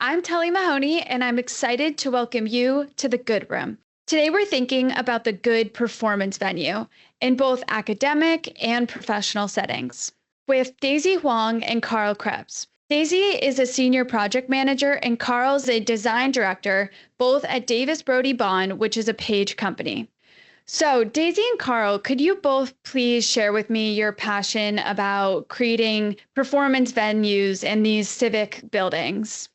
I'm Telly Mahoney, and I'm excited to welcome you to the Good Room. Today, we're thinking about the good performance venue in both academic and professional settings with Daisy Houang and Carl Krebs. Daisy is a senior project manager, and Carl's a design director, both at Davis Brody Bond, which is a Page company. So, Daisy and Carl, could you both please share with me your passion about creating performance venues in these civic buildings?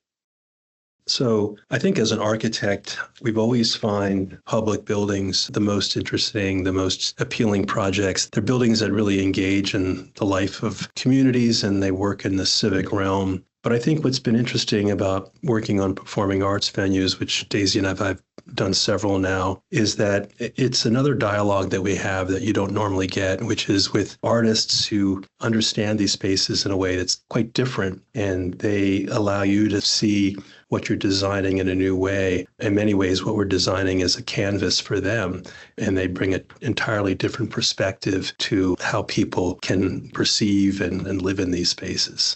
So I think as an architect, we've always find public buildings the most interesting, the most appealing projects. They're buildings that really engage in the life of communities and they work in the civic realm. But I think what's been interesting about working on performing arts venues, which Daisy and I've done several now, is that it's another dialogue that we have that you don't normally get, which is with artists who understand these spaces in a way that's quite different. And they allow you to see what you're designing in a new way. In many ways, what we're designing is a canvas for them, and they bring an entirely different perspective to how people can perceive and live in these spaces.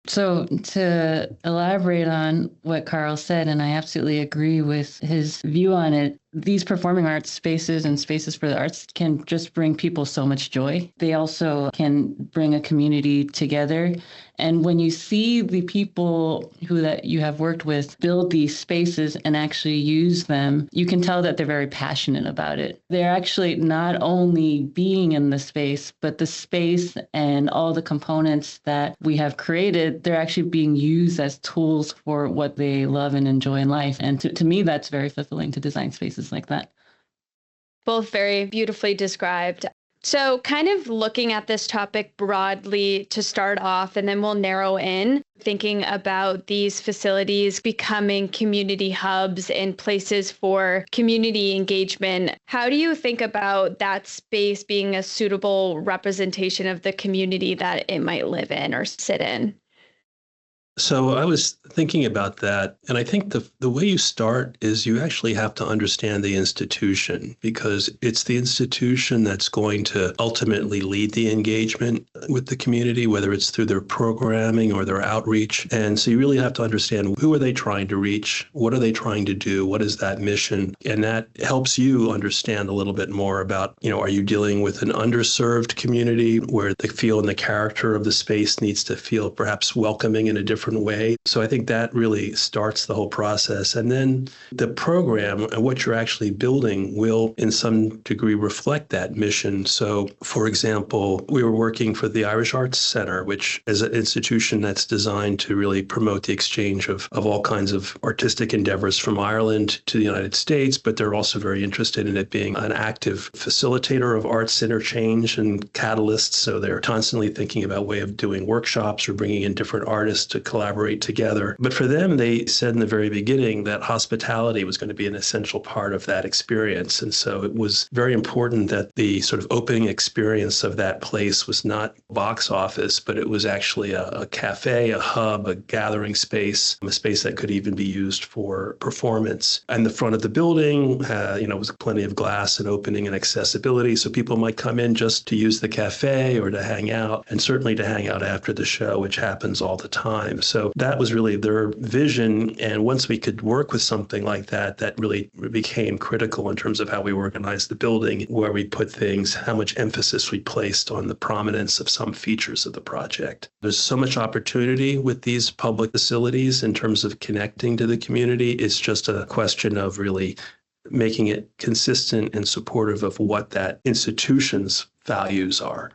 So to elaborate on what Carl said, and I absolutely agree with his view on it, these performing arts spaces and spaces for the arts can just bring people so much joy. They also can bring a community together. And when you see the people that you have worked with build these spaces and actually use them, you can tell that they're very passionate about it. They're actually not only being in the space, but the space and all the components that we have created, they're actually being used as tools for what they love and enjoy in life. And to me, that's very fulfilling to design spaces like that. Both very beautifully described. So kind of looking at this topic broadly to start off, and then we'll narrow in, thinking about these facilities becoming community hubs and places for community engagement. How do you think about that space being a suitable representation of the community that it might live in or sit in? So I was thinking about that, and I think the way you start is you actually have to understand the institution, because it's the institution that's going to ultimately lead the engagement with the community, whether it's through their programming or their outreach. And so you really have to understand, who are they trying to reach? What are they trying to do? What is that mission? And that helps you understand a little bit more about, are you dealing with an underserved community where the feel and the character of the space needs to feel perhaps welcoming in a different way. So I think that really starts the whole process. And then the program and what you're actually building will in some degree reflect that mission. So for example, we were working for the Irish Arts Center, which is an institution that's designed to really promote the exchange of all kinds of artistic endeavors from Ireland to the United States, but they're also very interested in it being an active facilitator of arts interchange and catalysts. So they're constantly thinking about way of doing workshops or bringing in different artists to collaborate together. But for them, they said in the very beginning that hospitality was going to be an essential part of that experience. And so it was very important that the sort of opening experience of that place was not box office, but it was actually a cafe, a hub, a gathering space, a space that could even be used for performance. And the front of the building, was plenty of glass and opening and accessibility. So people might come in just to use the cafe or to hang out, and certainly to hang out after the show, which happens all the time. So that was really their vision. And once we could work with something like that, that really became critical in terms of how we organized the building, where we put things, how much emphasis we placed on the prominence of some features of the project. There's so much opportunity with these public facilities in terms of connecting to the community. It's just a question of really making it consistent and supportive of what that institution's values are.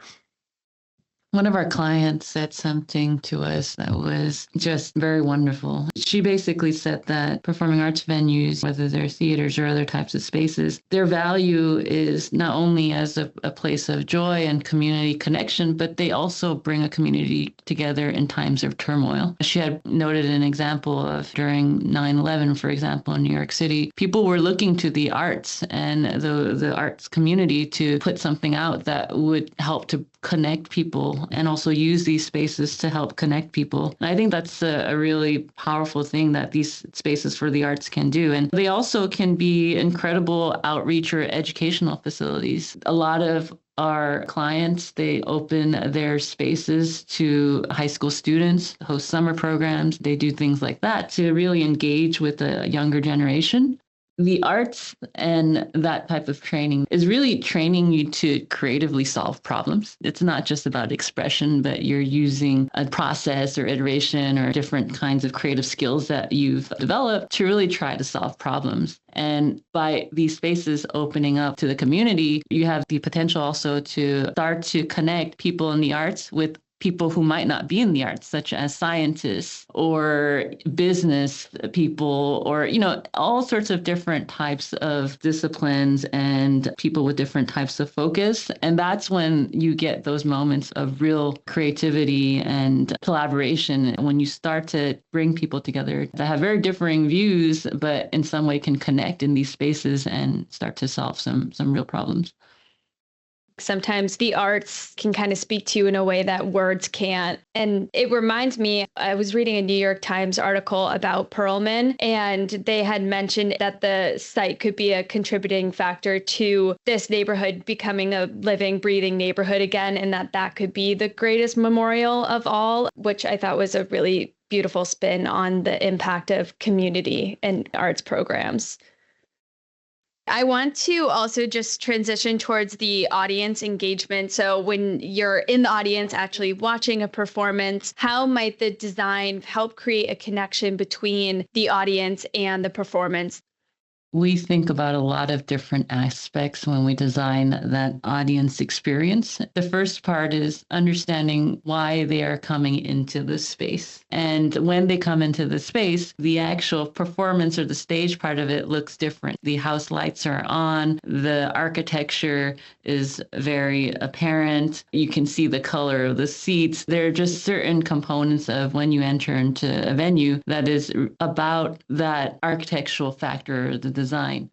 One of our clients said something to us that was just very wonderful. She basically said that performing arts venues, whether they're theaters or other types of spaces, their value is not only as a place of joy and community connection, but they also bring a community together in times of turmoil. She had noted an example of during 9/11, for example, in New York City, people were looking to the arts and the arts community to put something out that would help to connect people and also use these spaces to help connect people. And I think that's a really powerful thing that these spaces for the arts can do. And they also can be incredible outreach or educational facilities. A lot of Our clients, they open their spaces to high school students, host summer programs. They do things like that to really engage with the younger generation. The arts and that type of training is really training you to creatively solve problems. It's not just about expression, but you're using a process or iteration or different kinds of creative skills that you've developed to really try to solve problems. And by these spaces opening up to the community, you have the potential also to start to connect people in the arts with people who might not be in the arts, such as scientists or business people, or, all sorts of different types of disciplines and people with different types of focus. And that's when you get those moments of real creativity and collaboration, when you start to bring people together that have very differing views, but in some way can connect in these spaces and start to solve some real problems. Sometimes the arts can kind of speak to you in a way that words can't. And it reminds me, I was reading a New York Times article about Perlman, and they had mentioned that the site could be a contributing factor to this neighborhood becoming a living, breathing neighborhood again, and that could be the greatest memorial of all, which I thought was a really beautiful spin on the impact of community and arts programs. I want to also just transition towards the audience engagement. So when you're in the audience actually watching a performance, how might the design help create a connection between the audience and the performance? We think about a lot of different aspects when we design that audience experience. The first part is understanding why they are coming into the space. And when they come into the space, the actual performance or the stage part of it looks different. The house lights are on, the architecture is very apparent. You can see the color of the seats. There are just certain components of when you enter into a venue that is about that architectural factor, the design.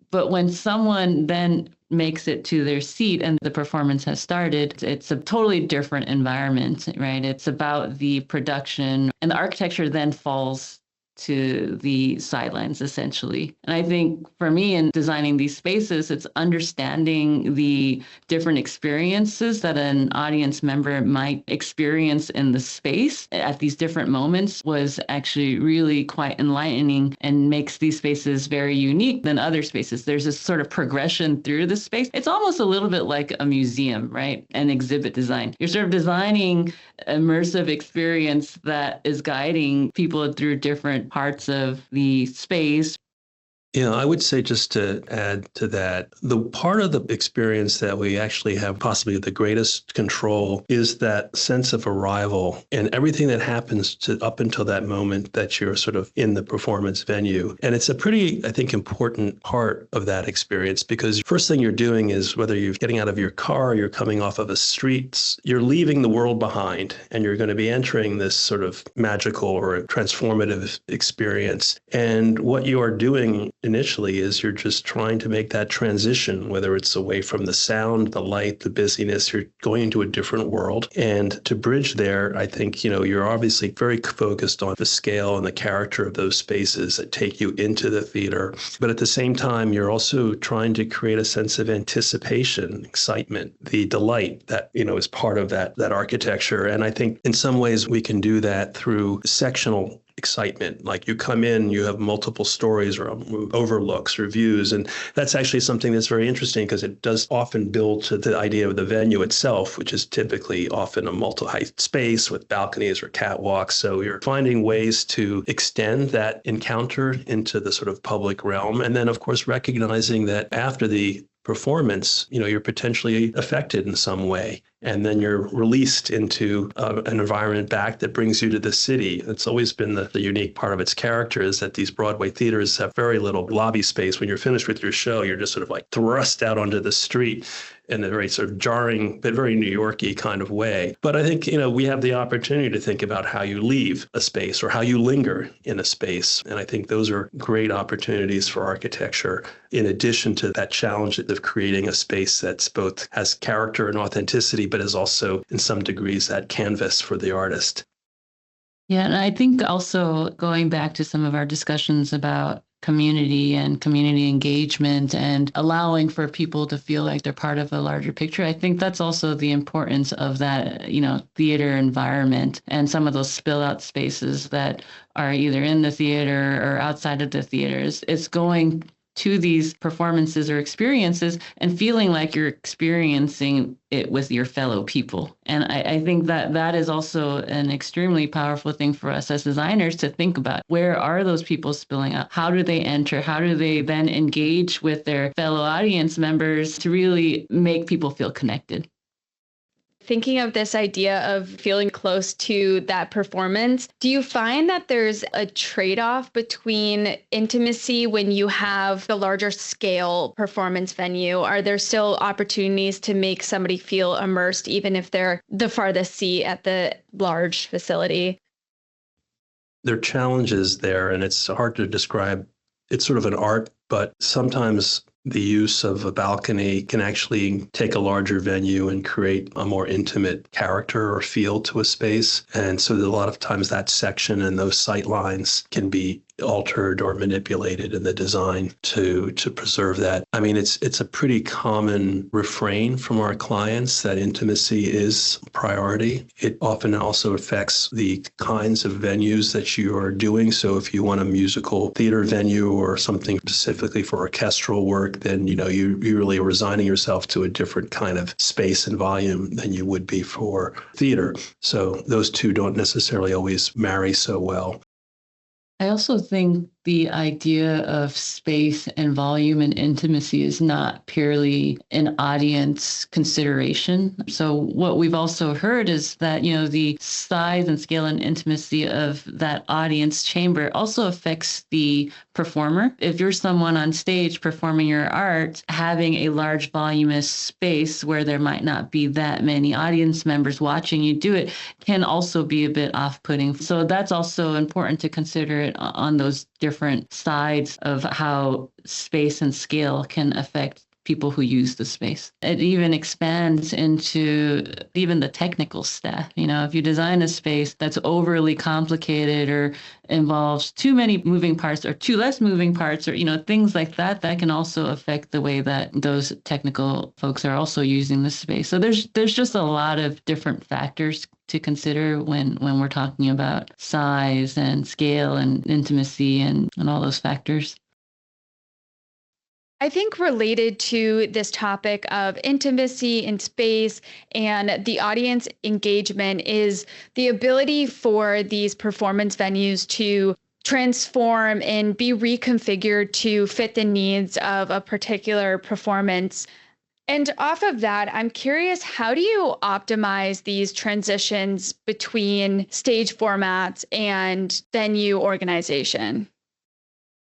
But when someone then makes it to their seat and the performance has started, it's a totally different environment, right? It's about the production, and the architecture then falls to the sidelines, essentially. And I think for me in designing these spaces, it's understanding the different experiences that an audience member might experience in the space at these different moments was actually really quite enlightening and makes these spaces very unique than other spaces. There's this sort of progression through the space. It's almost a little bit like a museum, right? An exhibit design. You're sort of designing immersive experience that is guiding people through different parts of the space. Yeah, I would say, just to add to that, the part of the experience that we actually have possibly the greatest control is that sense of arrival and everything that happens to up until that moment that you're sort of in the performance venue. And it's a pretty, I think, important part of that experience, because first thing you're doing is, whether you're getting out of your car, you're coming off of a street, you're leaving the world behind and you're going to be entering this sort of magical or transformative experience. And what you are doing initially is you're just trying to make that transition, whether it's away from the sound, the light, the busyness, you're going into a different world. And to bridge there, I think, you're obviously very focused on the scale and the character of those spaces that take you into the theater. But at the same time, you're also trying to create a sense of anticipation, excitement, the delight that, is part of that architecture. And I think in some ways we can do that through sectional excitement. Like, you come in, you have multiple stories or overlooks or views. And that's actually something that's very interesting, because it does often build to the idea of the venue itself, which is typically often a multi-height space with balconies or catwalks. So you're finding ways to extend that encounter into the sort of public realm. And then, of course, recognizing that after the performance, you're potentially affected in some way. And then you're released into an environment back that brings you to the city. It's always been the unique part of its character, is that these Broadway theaters have very little lobby space. When you're finished with your show, you're just sort of like thrust out onto the street in a very sort of jarring, but very New York-y kind of way. But I think, we have the opportunity to think about how you leave a space or how you linger in a space. And I think those are great opportunities for architecture, in addition to that challenge of creating a space that's both has character and authenticity, but is also, in some degrees, that canvas for the artist. Yeah, and I think also going back to some of our discussions about community and community engagement and allowing for people to feel like they're part of a larger picture. I think that's also the importance of that, theater environment and some of those spill out spaces that are either in the theater or outside of the theaters. It's going to these performances or experiences and feeling like you're experiencing it with your fellow people. And I think that is also an extremely powerful thing for us as designers to think about. Where are those people spilling out? How do they enter? How do they then engage with their fellow audience members to really make people feel connected? Thinking of this idea of feeling close to that performance, do you find that there's a trade-off between intimacy when you have the larger scale performance venue? Are there still opportunities to make somebody feel immersed, even if they're the farthest seat at the large facility? There are challenges there, and it's hard to describe. It's sort of an art, but sometimes the use of a balcony can actually take a larger venue and create a more intimate character or feel to a space. And so a lot of times that section and those sight lines can be altered or manipulated in the design to preserve that. I mean, it's a pretty common refrain from our clients that intimacy is a priority. It often also affects the kinds of venues that you are doing. So if you want a musical theater venue or something specifically for orchestral work, then you really are resigning yourself to a different kind of space and volume than you would be for theater. So those two don't necessarily always marry so well. I also think the idea of space and volume and intimacy is not purely an audience consideration. So what we've also heard is that, the size and scale and intimacy of that audience chamber also affects the performer. If you're someone on stage performing your art, having a large voluminous space where there might not be that many audience members watching you do it can also be a bit off-putting. So that's also important to consider it on those different sides of how space and scale can affect people who use the space. It even expands into even the technical staff. If you design a space that's overly complicated or involves too many moving parts or too less moving parts or, things like that, that can also affect the way that those technical folks are also using the space. So there's just a lot of different factors to consider when we're talking about size and scale and intimacy and all those factors. I think related to this topic of intimacy in space and the audience engagement is the ability for these performance venues to transform and be reconfigured to fit the needs of a particular performance. And off of that, I'm curious, how do you optimize these transitions between stage formats and venue organization?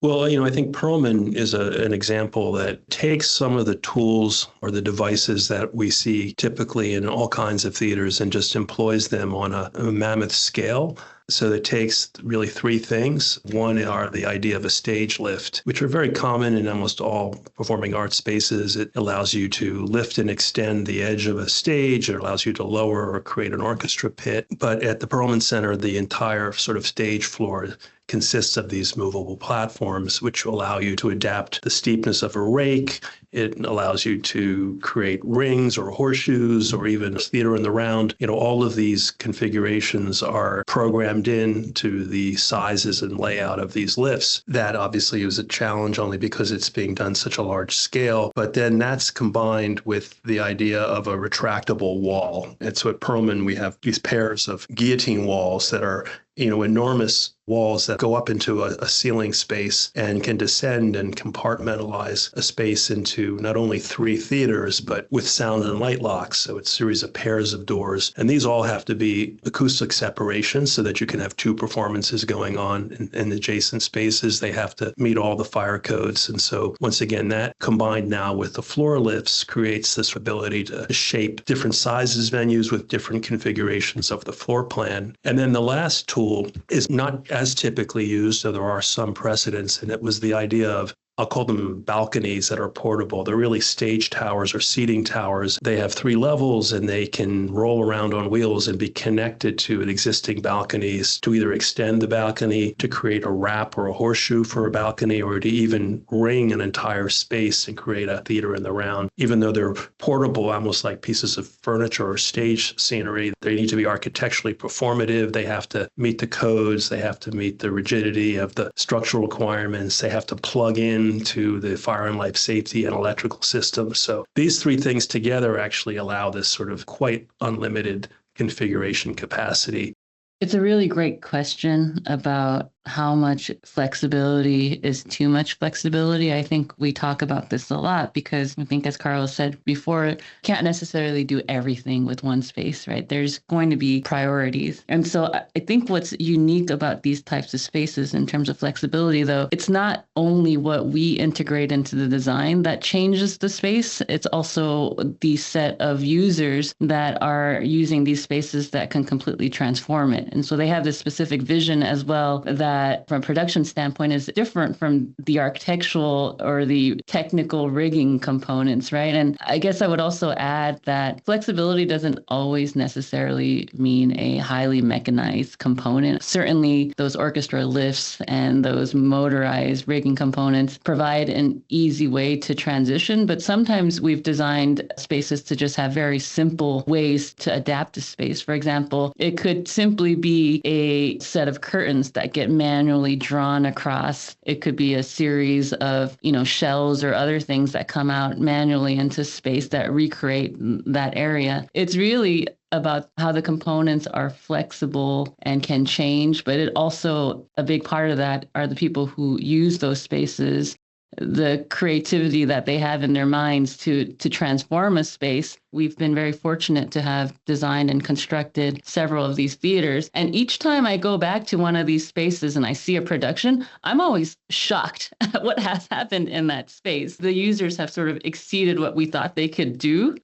Well, I think Perlman is an example that takes some of the tools or the devices that we see typically in all kinds of theaters and just employs them on a mammoth scale. So it takes really three things. One are the idea of a stage lift, which are very common in almost all performing arts spaces. It allows you to lift and extend the edge of a stage. It allows you to lower or create an orchestra pit. But at the Perlman Center, the entire sort of stage floor consists of these movable platforms, which allow you to adapt the steepness of a rake. It allows you to create rings or horseshoes or even theater in the round. All of these configurations are programmed into the sizes and layout of these lifts. That obviously is a challenge only because it's being done such a large scale. But then that's combined with the idea of a retractable wall. And so at Perlman, we have these pairs of guillotine walls that are enormous walls that go up into a ceiling space and can descend and compartmentalize a space into not only three theaters, but with sound and light locks. So it's a series of pairs of doors. And these all have to be acoustic separation so that you can have two performances going on in adjacent spaces. They have to meet all the fire codes. And so once again, that combined now with the floor lifts creates this ability to shape different sizes venues with different configurations of the floor plan. And then the last tool is not as typically used, so there are some precedents, and it was the idea of I'll call them balconies that are portable. They're really stage towers or seating towers. They have 3 levels and they can roll around on wheels and be connected to an existing balconies to either extend the balcony, to create a wrap or a horseshoe for a balcony, or to even ring an entire space and create a theater in the round. Even though they're portable, almost like pieces of furniture or stage scenery, they need to be architecturally performative. They have to meet the codes. They have to meet the rigidity of the structural requirements. They have to plug in to the fire and life safety and electrical systems. So these 3 things together actually allow this sort of quite unlimited configuration capacity. It's a really great question about how much flexibility is too much flexibility. I think we talk about this a lot because I think, as Carlos said before, can't necessarily do everything with one space, right? There's going to be priorities. And so I think what's unique about these types of spaces in terms of flexibility, though, it's not only what we integrate into the design that changes the space, it's also the set of users that are using these spaces that can completely transform it. And so they have this specific vision as well that from a production standpoint is different from the architectural or the technical rigging components, right? And I guess I would also add that flexibility doesn't always necessarily mean a highly mechanized component. Certainly those orchestra lifts and those motorized rigging components provide an easy way to transition, but sometimes we've designed spaces to just have very simple ways to adapt to space. For example, it could simply be a set of curtains that get manually drawn across. It could be a series of, shells or other things that come out manually into space that recreate that area. It's really about how the components are flexible and can change, but it also, a big part of that are the people who use those spaces, the creativity that they have in their minds to transform a space. We've been very fortunate to have designed and constructed several of these theaters. And each time I go back to one of these spaces and I see a production, I'm always shocked at what has happened in that space. The users have sort of exceeded what we thought they could do.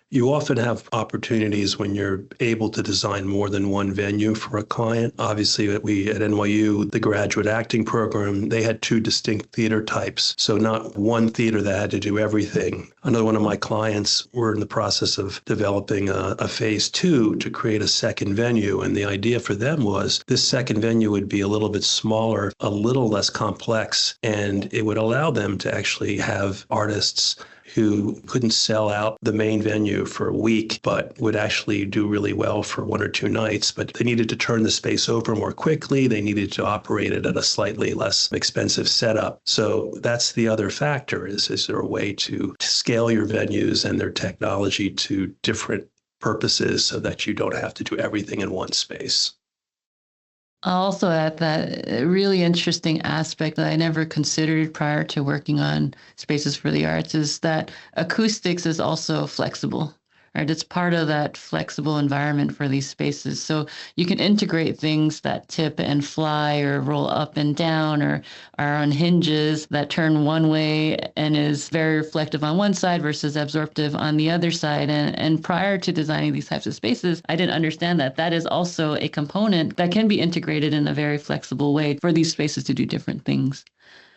You often have opportunities when you're able to design more than one venue for a client. Obviously, we at NYU, the graduate acting program, they had 2 distinct theater types. So not one theater that had to do everything. Another one of my clients were in the process of developing a phase 2 to create a second venue. And the idea for them was this second venue would be a little bit smaller, a little less complex, and it would allow them to actually have artists who couldn't sell out the main venue for a week, but would actually do really well for 1 or 2 nights. But they needed to turn the space over more quickly. They needed to operate it at a slightly less expensive setup. So that's the other factor is there a way to scale your venues and their technology to different purposes so that you don't have to do everything in one space? I'll also add that a really interesting aspect that I never considered prior to working on Spaces for the Arts is that acoustics is also flexible, right? It's part of that flexible environment for these spaces. So you can integrate things that tip and fly or roll up and down or are on hinges that turn one way and is very reflective on one side versus absorptive on the other side. And prior to designing these types of spaces, I didn't understand that that is also a component that can be integrated in a very flexible way for these spaces to do different things.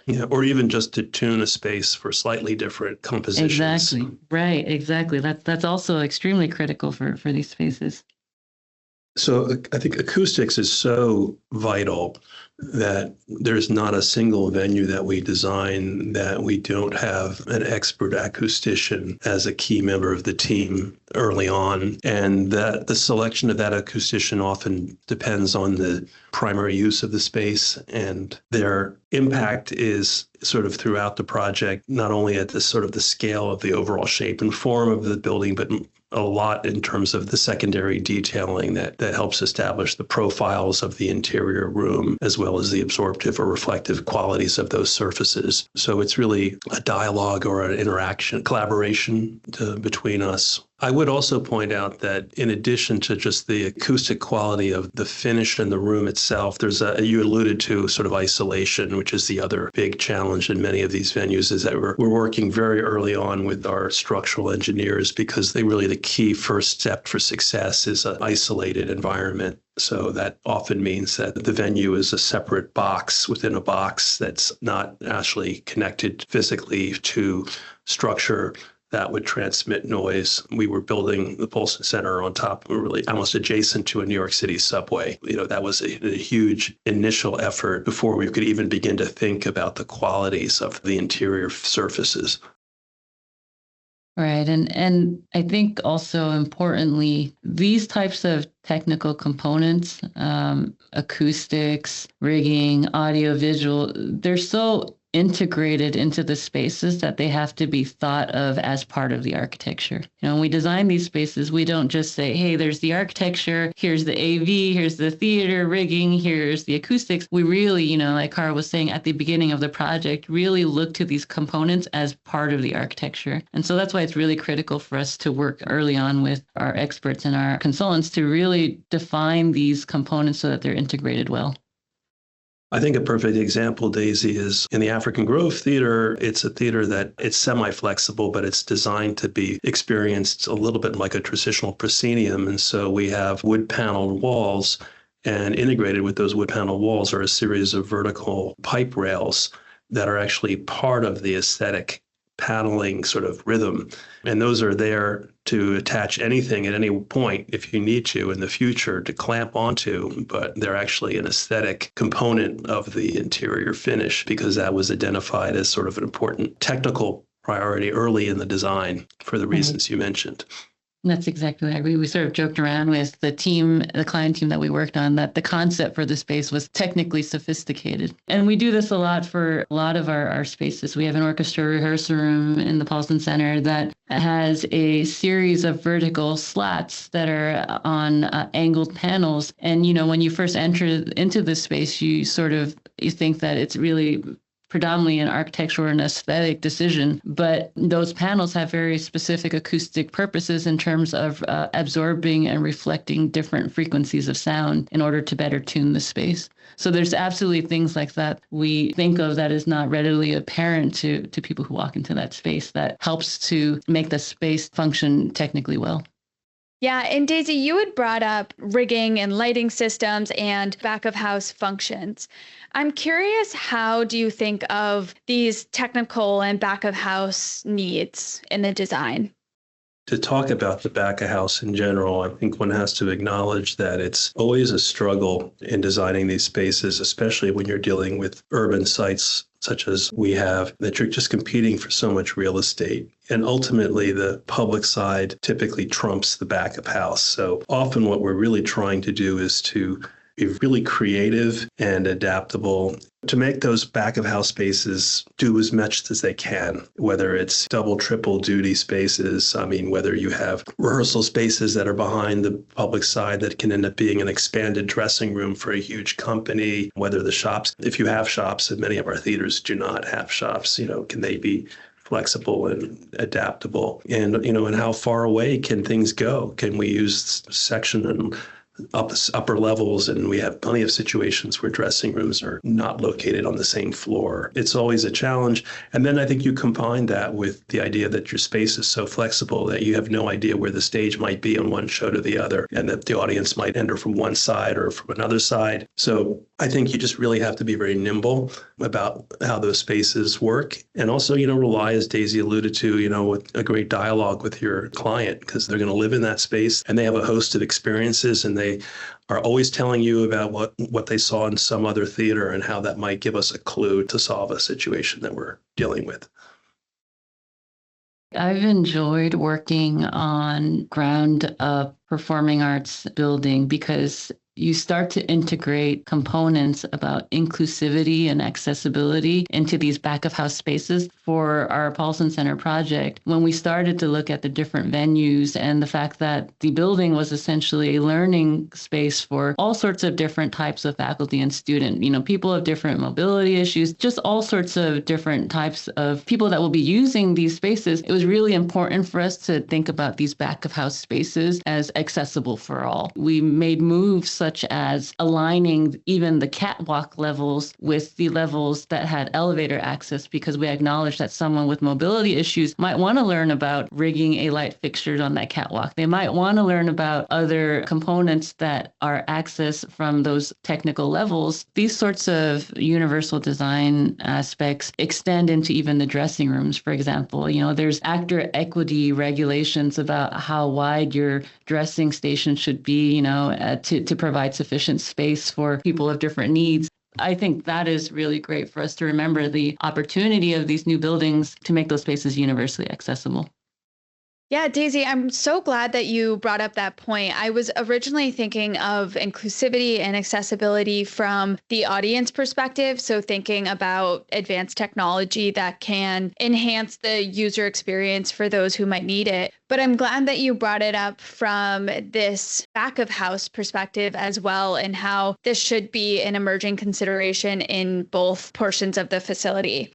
Yeah, or even just to tune a space for slightly different compositions. Exactly. Right. Exactly. That's also extremely critical for these spaces. So I think acoustics is so vital that there's not a single venue that we design that we don't have an expert acoustician as a key member of the team early on. And that the selection of that acoustician often depends on the primary use of the space, and their impact is sort of throughout the project, not only at the sort of the scale of the overall shape and form of the building, but a lot in terms of the secondary detailing that helps establish the profiles of the interior room, as well as the absorptive or reflective qualities of those surfaces. So it's really a dialogue or an interaction, collaboration between us I would also point out that in addition to just the acoustic quality of the finish in the room itself, you alluded to sort of isolation, which is the other big challenge in many of these venues, is that we're working very early on with our structural engineers because the key first step for success is an isolated environment. So that often means that the venue is a separate box within a box that's not actually connected physically to structure that would transmit noise. We were building the Polson Center on top, really almost adjacent to a New York City subway. That was a huge initial effort before we could even begin to think about the qualities of the interior surfaces. Right. And I think also importantly, these types of technical components, acoustics, rigging, audio, visual, they're so integrated into the spaces that they have to be thought of as part of the architecture. When we design these spaces, we don't just say, hey, there's the architecture, here's the AV, here's the theater rigging, here's the acoustics. We really, like Cara was saying at the beginning of the project, really look to these components as part of the architecture. And so that's why it's really critical for us to work early on with our experts and our consultants to really define these components so that they're integrated well. I think a perfect example, Daisy, is in the African Grove Theater. It's a theater that it's semi-flexible, but it's designed to be experienced a little bit like a traditional proscenium. And so we have wood-paneled walls, and integrated with those wood-paneled walls are a series of vertical pipe rails that are actually part of the aesthetic paneling sort of rhythm. And those are there to attach anything at any point if you need to in the future to clamp onto, but they're actually an aesthetic component of the interior finish because that was identified as sort of an important technical priority early in the design for the reasons you mentioned. That's exactly right. We sort of joked around with the client team that we worked on, that the concept for the space was technically sophisticated. And we do this a lot for a lot of our spaces. We have an orchestra rehearsal room in the Paulson Center that has a series of vertical slats that are on angled panels. And, when you first enter into this space, you think that it's really predominantly an architectural and aesthetic decision, but those panels have very specific acoustic purposes in terms of absorbing and reflecting different frequencies of sound in order to better tune the space. So there's absolutely things like that we think of that is not readily apparent to people who walk into that space that helps to make the space function technically well. Yeah, and Daisy, you had brought up rigging and lighting systems and back of house functions. I'm curious, how do you think of these technical and back of house needs in the design? To talk about the back of house in general, I think one has to acknowledge that it's always a struggle in designing these spaces, especially when you're dealing with urban sites such as we have, that you're just competing for so much real estate. And ultimately, the public side typically trumps the back of house. So often what we're really trying to do is to be really creative and adaptable to make those back of house spaces do as much as they can, whether it's double, triple duty spaces. Whether you have rehearsal spaces that are behind the public side that can end up being an expanded dressing room for a huge company, whether the shops, if you have shops, and many of our theaters do not have shops, can they be flexible and adaptable? And how far away can things go? Can we use section and upper levels? And we have plenty of situations where dressing rooms are not located on the same floor. It's always a challenge. And then I think you combine that with the idea that your space is so flexible that you have no idea where the stage might be on one show to the other, and that the audience might enter from one side or from another side. So I think you just really have to be very nimble about how those spaces work. And also, rely, as Daisy alluded to, with a great dialogue with your client, because they're going to live in that space and they have a host of experiences, and they are always telling you about what they saw in some other theater and how that might give us a clue to solve a situation that we're dealing with. I've enjoyed working on ground up performing arts building because you start to integrate components about inclusivity and accessibility into these back of house spaces. For our Paulson Center project, when we started to look at the different venues and the fact that the building was essentially a learning space for all sorts of different types of faculty and student, people of different mobility issues, just all sorts of different types of people that will be using these spaces, it was really important for us to think about these back of house spaces as accessible for all. We made moves such as aligning even the catwalk levels with the levels that had elevator access, because we acknowledged that someone with mobility issues might want to learn about rigging a light fixture on that catwalk. They might want to learn about other components that are accessed from those technical levels. These sorts of universal design aspects extend into even the dressing rooms, for example. There's actor equity regulations about how wide your dressing station should be, to provide sufficient space for people of different needs. I think that is really great for us to remember the opportunity of these new buildings to make those spaces universally accessible. Yeah, Daisy, I'm so glad that you brought up that point. I was originally thinking of inclusivity and accessibility from the audience perspective. So thinking about advanced technology that can enhance the user experience for those who might need it. But I'm glad that you brought it up from this back of house perspective as well, and how this should be an emerging consideration in both portions of the facility.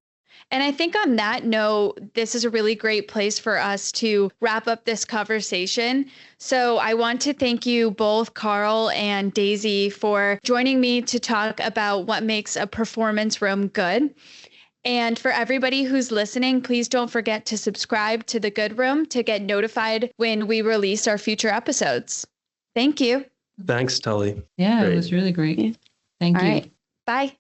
And I think on that note, this is a really great place for us to wrap up this conversation. So I want to thank you both, Carl and Daisy, for joining me to talk about what makes a performance room good. And for everybody who's listening, please don't forget to subscribe to The Good Room to get notified when we release our future episodes. Thank you. Thanks, Tully. Yeah, Great. It was really great. Thank All you. right. Bye.